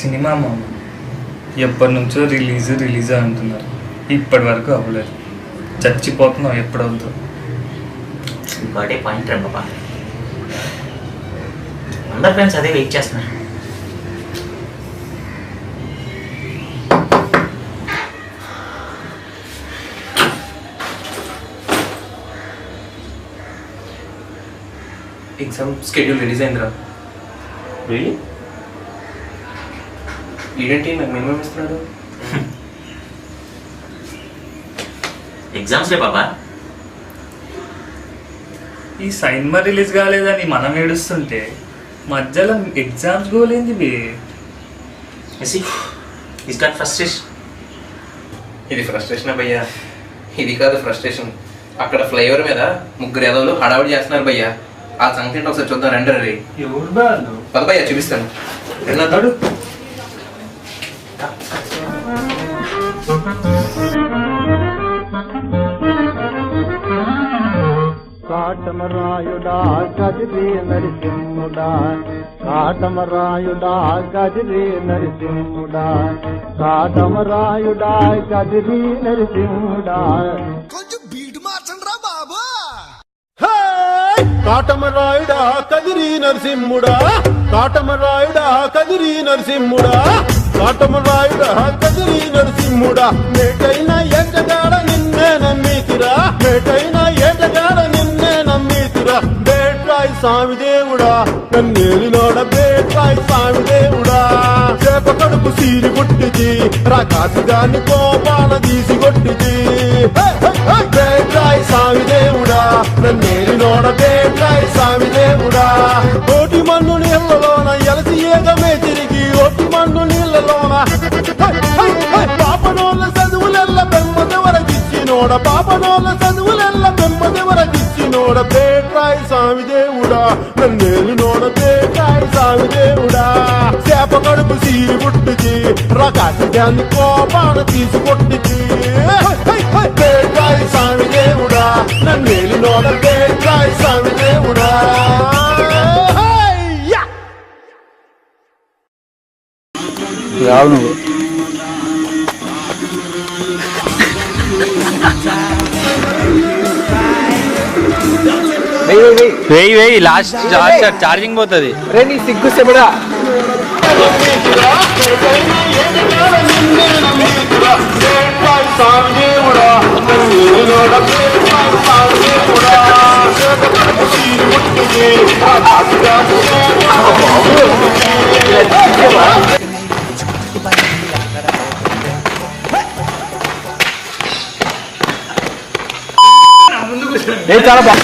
Cinema మామ ఎప్పటి నుంచో రిలీజ్ అంటున్నారు, ఇప్పటి వరకు అవ్వలేదు. చచ్చిపోతున్నావు ఎప్పుడవుతుందో. ఇంకోటి పాయింట్ రా బాబా, అందరు ఫ్రెండ్స్ అదే వెయిట్ చేస్తున్నారు. ఎగ్జామ్ స్కెడ్యూల్ రిలీజ్ అయిందిరా. ఏంటి నాకు మినిమం ఇస్తున్నాడు? ఎగ్జామ్స్లే బాబా. ఈ సినిమా రిలీజ్ కాలేదని మనం ఏడుస్తుంటే మధ్యలో ఎగ్జామ్స్ గోలేంది బే. ఇది ఫ్రస్ట్రేషన్ భయ్యా, ఇది కాదు ఫ్రస్ట్రేషన్. అక్కడ ఫ్లైఓవర్ మీద ముగ్గురు ఎదవలు హడావుడి చేస్తున్నారు భయ్యా. ఆ సంగతి ఒకసారి చూద్దాం రండి. రే పద భయ్యా, చూపిస్తాను. రెండోడు కాటమరాయుడా గదిరి నరసింహుడా, కాటమరాయుడా గదిరి నరసింహుడా, కాటమరాయుడా గదిరి నరసింహుడా. కొంచెం బీట్ మార్చండి రా బాబు. కాటమరాయుడా కదిరి నరసింహుడా, కాటమరాయుడా కదిరి నరసింహుడా, కాటమరాయుడా కదిరి నరసింహుడా. మేటైన ఏటగాడ నిన్నే నమ్మితిరా, మేటైన ఏటగాడ నిన్నే నమ్మితిరా. బేట్రాయి స్వామి దేవుడా నన్నేలినోడ, బేట్రాయి స్వామి దేవుడా. చేప కడుపు సీరి కొట్టిది, రాకాసిగాన్ని కోపాల తీసి కొట్టిది. బేట్రాయి స్వామి దేవుడా నన్నేలినోడ, బేట్రాయి స్వామి దేవుడా. ఓటి మన్ను నీళ్ళలోన ఎలసి ఏగమే తిరిగి, ఓటి మన్ను నీళ్ళలోన పాపనోళ్ళ చదువులెల్ల బెమ్మదెవరకిచ్చినోడ, పాపనోళ్ళ చదువులెల్ల బెమ్మదెవరకిచ్చినోడ. బేట్రాయి స్వామి దేవుడా నన్నేలినోడ, బేట్రాయి స్వామి దేవుడా. చేప కడుపు సీరి పుట్టింది, రకాసిగాన్ని కోపాన తీసి కొట్టింది. బేట్రాయి స్వామి దేవుడా నన్నేలినోడ, బేట్రాయి స్వామి దేవుడా. రావు నువ్వు. వెయ్యి లాస్ట్ ఛార్జింగ్ పోతుంది. రే నీ సిగ్గు సెబడా. చాలా బాగా